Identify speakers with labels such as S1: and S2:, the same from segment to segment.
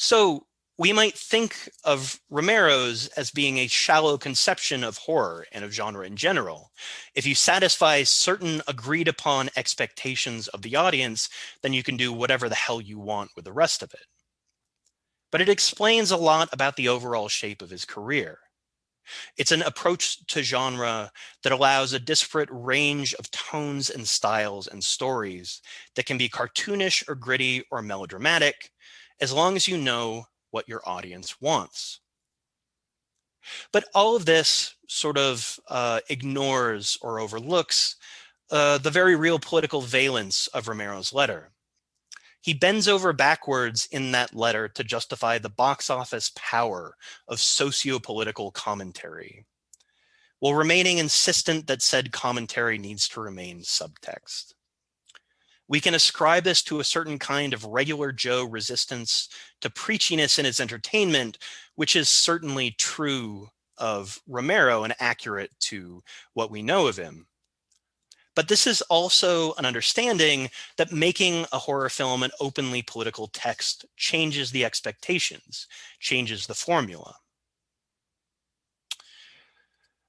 S1: So we might think of Romero's as being a shallow conception of horror and of genre in general. If you satisfy certain agreed upon expectations of the audience, then you can do whatever the hell you want with the rest of it. But it explains a lot about the overall shape of his career. It's an approach to genre that allows a disparate range of tones and styles and stories that can be cartoonish or gritty or melodramatic, as long as you know what your audience wants. But all of this sort of ignores or overlooks the very real political valence of Romero's letter. He bends over backwards in that letter to justify the box office power of socio-political commentary, while remaining insistent that said commentary needs to remain subtext. We can ascribe this to a certain kind of regular Joe resistance to preachiness in its entertainment, which is certainly true of Romero and accurate to what we know of him. But this is also an understanding that making a horror film an openly political text changes the expectations, changes the formula.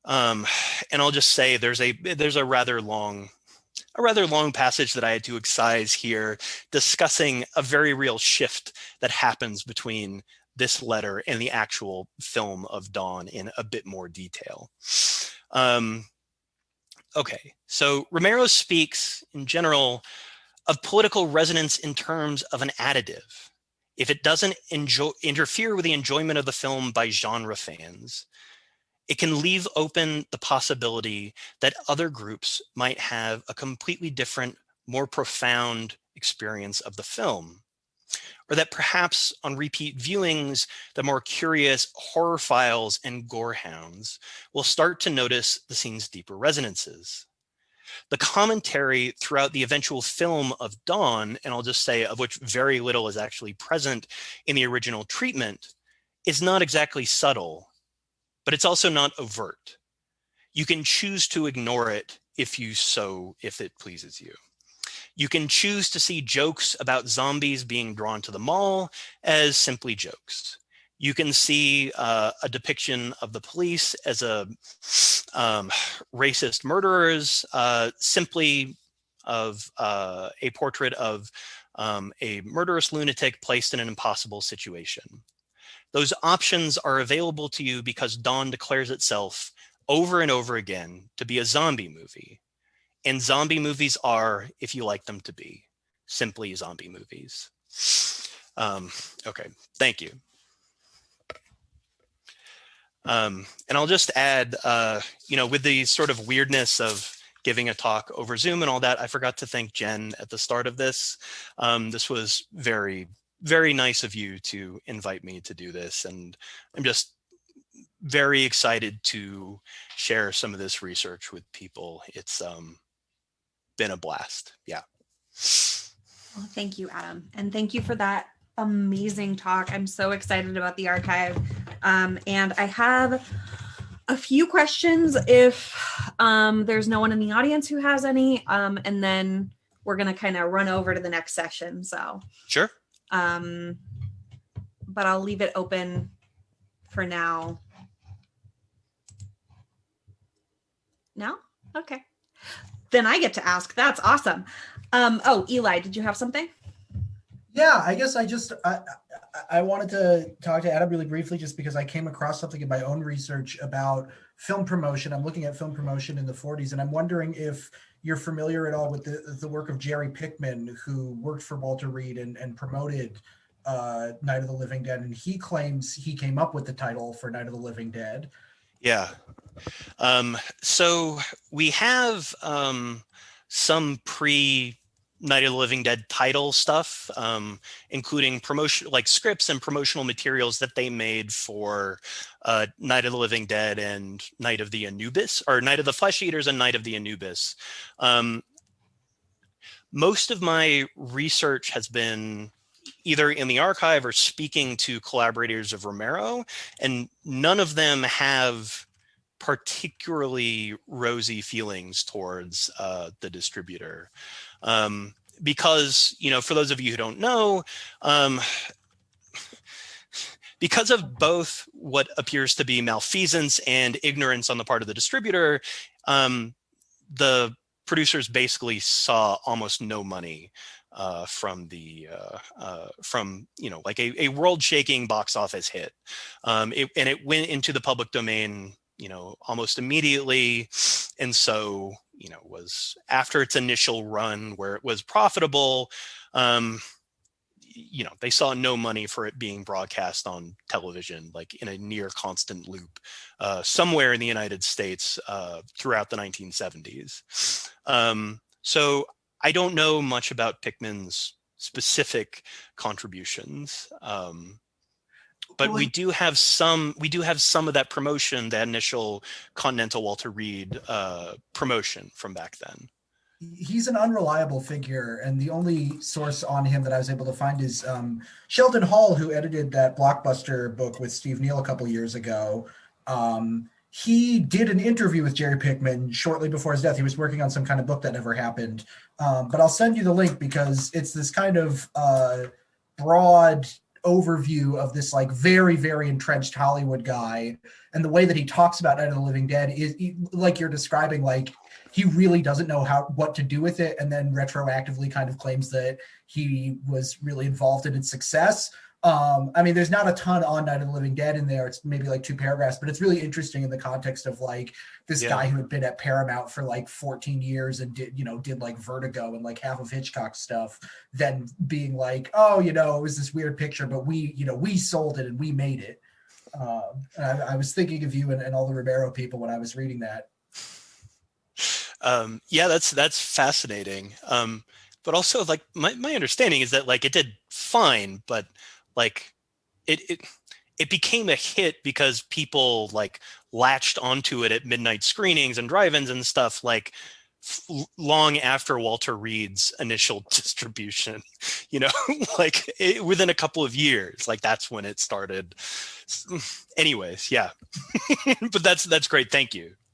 S1: And I'll just say there's a rather long passage that I had to excise here discussing a very real shift that happens between this letter and the actual film of Dawn in a bit more detail. Okay, so Romero speaks in general of political resonance in terms of an additive. If it doesn't interfere with the enjoyment of the film by genre fans, it can leave open the possibility that other groups might have a completely different, more profound experience of the film. Or that perhaps on repeat viewings, the more curious horrorphiles and gorehounds will start to notice the scene's deeper resonances. The commentary throughout the eventual film of Dawn, and I'll just say of which very little is actually present in the original treatment, is not exactly subtle, but it's also not overt. You can choose to ignore it if it pleases you. You can choose to see jokes about zombies being drawn to the mall as simply jokes. You can see a depiction of the police as racist murderers, simply of a portrait of a murderous lunatic placed in an impossible situation. Those options are available to you because Dawn declares itself over and over again to be a zombie movie. And zombie movies are, if you like them to be, simply zombie movies. Okay, thank you. And I'll just add, with the sort of weirdness of giving a talk over Zoom and all that, I forgot to thank Jen at the start of this. This was very, very nice of you to invite me to do this. And I'm just very excited to share some of this research with people. It's been a blast. Yeah.
S2: Well, thank you, Adam. And thank you for that amazing talk. I'm so excited about the archive. And I have a few questions if there's no one in the audience who has any. And then we're going to kind of run over to the next session. So
S1: sure.
S2: But I'll leave it open for now. No? Okay. Then I get to ask. That's awesome. Oh, Eli, did you have something?
S3: Yeah, I guess I wanted to talk to Adam really briefly just because I came across something in my own research about film promotion. I'm looking at film promotion in the 40s, and I'm wondering if you're familiar at all with the work of Jerry Pickman, who worked for Walter Reade and promoted Night of the Living Dead, and he claims he came up with the title for Night of the Living Dead.
S1: Yeah. So we have some Night of the Living Dead title stuff, including promotion, like scripts and promotional materials that they made for Night of the Living Dead and Night of the Anubis, or Night of the Flesh Eaters and Night of the Anubis. Most of my research has been either in the archive or speaking to collaborators of Romero, and none of them have particularly rosy feelings towards the distributor. Because, for those of you who don't know, because of both what appears to be malfeasance and ignorance on the part of the distributor, the producers basically saw almost no money from like a world-shaking box office hit, and it went into the public domain, almost immediately, and so was after its initial run where it was profitable. They saw no money for it being broadcast on television, like in a near constant loop, somewhere in the United States throughout the 1970s. So I don't know much about Pickman's specific contributions, but we do have some of that promotion, that initial Continental Walter Reed promotion from back then.
S3: He's an unreliable figure, and the only source on him that I was able to find is Sheldon Hall, who edited that Blockbuster book with Steve Neal a couple years ago. He did an interview with Jerry Pickman shortly before his death. He was working on some kind of book that never happened. But I'll send you the link because it's this kind of broad overview of this like very, very entrenched Hollywood guy. And the way that he talks about Night of the Living Dead is like you're describing, like he really doesn't know what to do with it, and then retroactively kind of claims that he was really involved in its success. I mean, there's not a ton on Night of the Living Dead in there. It's maybe like 2 paragraphs, but it's really interesting in the context of like this guy who had been at Paramount for like 14 years and did like Vertigo and like half of Hitchcock stuff, then being like, oh, it was this weird picture, but we sold it and we made it. And I was thinking of you and all the Romero people when I was reading that.
S1: That's fascinating. But also, like, my understanding is that like it did fine, but like it became a hit because people like latched onto it at midnight screenings and drive-ins and stuff, like long after Walter Reed's initial distribution, like within a couple of years, like that's when it started. Anyways, yeah. But that's great. Thank you.